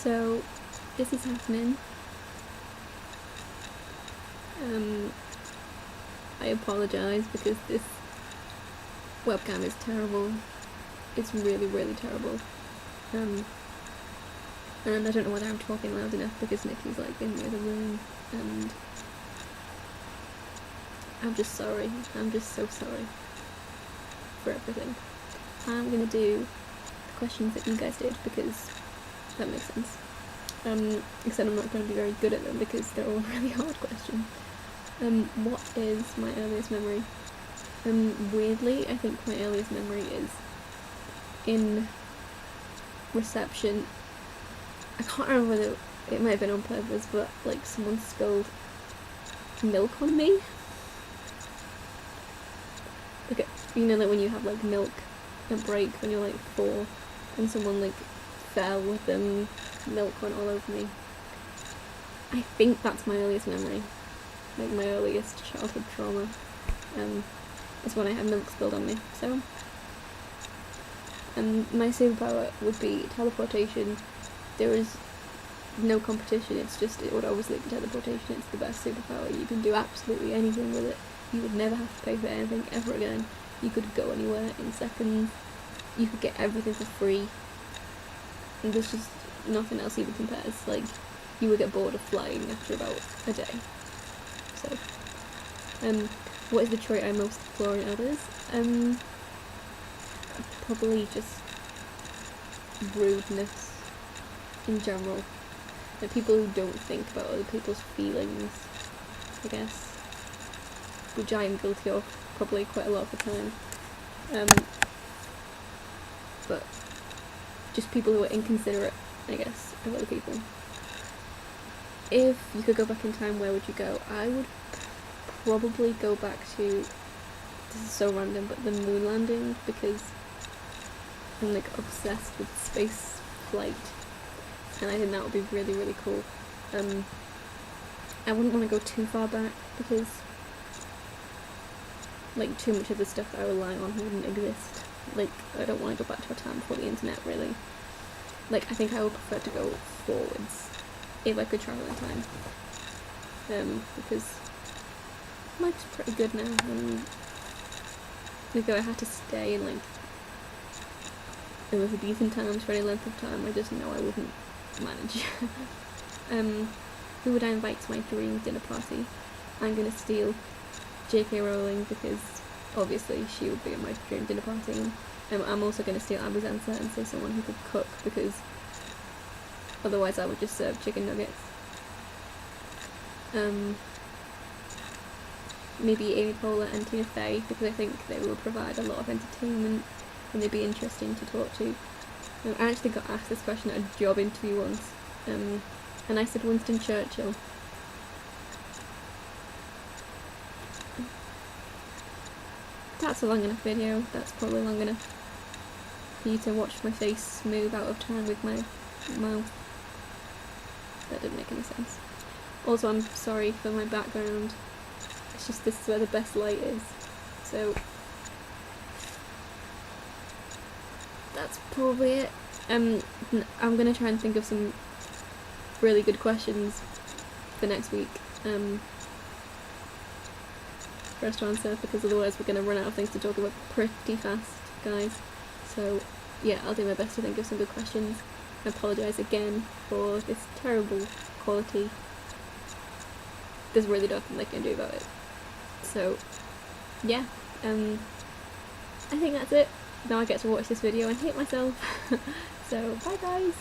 So, this is happening. I apologise because this webcam is terrible. It's really, really terrible. And I don't know whether I'm talking loud enough because Nikki's like in the other room, and I'm just sorry. I'm just so sorry for everything. I'm gonna do the questions that you guys did because that makes sense. Except I'm not going to be very good at them because they're all really hard questions. What is my earliest memory? Weirdly, I think my earliest memory is in reception. I can't remember whether it might have been on purpose, but like someone spilled milk on me. Like, you know, like when you have like milk at break when you're like 4 and someone like fell with them milk went all over me. I think that's my earliest memory. Like my earliest childhood trauma is when I had milk spilled on me. So my superpower would be teleportation. There is no competition, it's just, it would always lead to teleportation. It's the best superpower. You can do absolutely anything with it. You would never have to pay for anything ever again. You could go anywhere in seconds. You could get everything for free. And there's just nothing else even compares. Like, you would get bored of flying after about a day. So, what is the trait I most deplore in others? Probably just rudeness in general. Like people who don't think about other people's feelings, I guess. Which I am guilty of probably quite a lot of the time. But just people who are inconsiderate, I guess, of other people. If you could go back in time, where would you go? I would probably go back to, this is so random, but the moon landing, because I'm like obsessed with space flight, and I think that would be really, really cool. I wouldn't want to go too far back because like too much of the stuff that I rely on wouldn't exist. Like, I don't want to go back to a time before the internet, really. Like, I think I would prefer to go forwards if I could travel in time. Because life's pretty good now, and if I had to stay in like Elizabethan times for any length of time, I just know I wouldn't manage. Who would I invite to my dream dinner party? I'm gonna steal J.K. Rowling because obviously she would be at my dream dinner party. I'm also gonna steal Abby's answer and say someone who could cook, because otherwise I would just serve chicken nuggets. Maybe Amy Poehler and Tina Fey, because I think they will provide a lot of entertainment and they'd be interesting to talk to. I actually got asked this question at a job interview once, and I said Winston Churchill. That's a long enough video. That's probably long enough for you to watch my face move out of time with my mouth. That didn't make any sense. Also, I'm sorry for my background. It's just this is where the best light is. So that's probably it. I'm gonna try and think of some really good questions for next week. For us to answer, because otherwise we're gonna run out of things to talk about pretty fast, guys. So yeah, I'll do my best to think of some good questions. I apologise again for this terrible quality. There's really nothing they can do about it. So yeah, I think that's it. Now I get to watch this video and hate myself. So bye guys!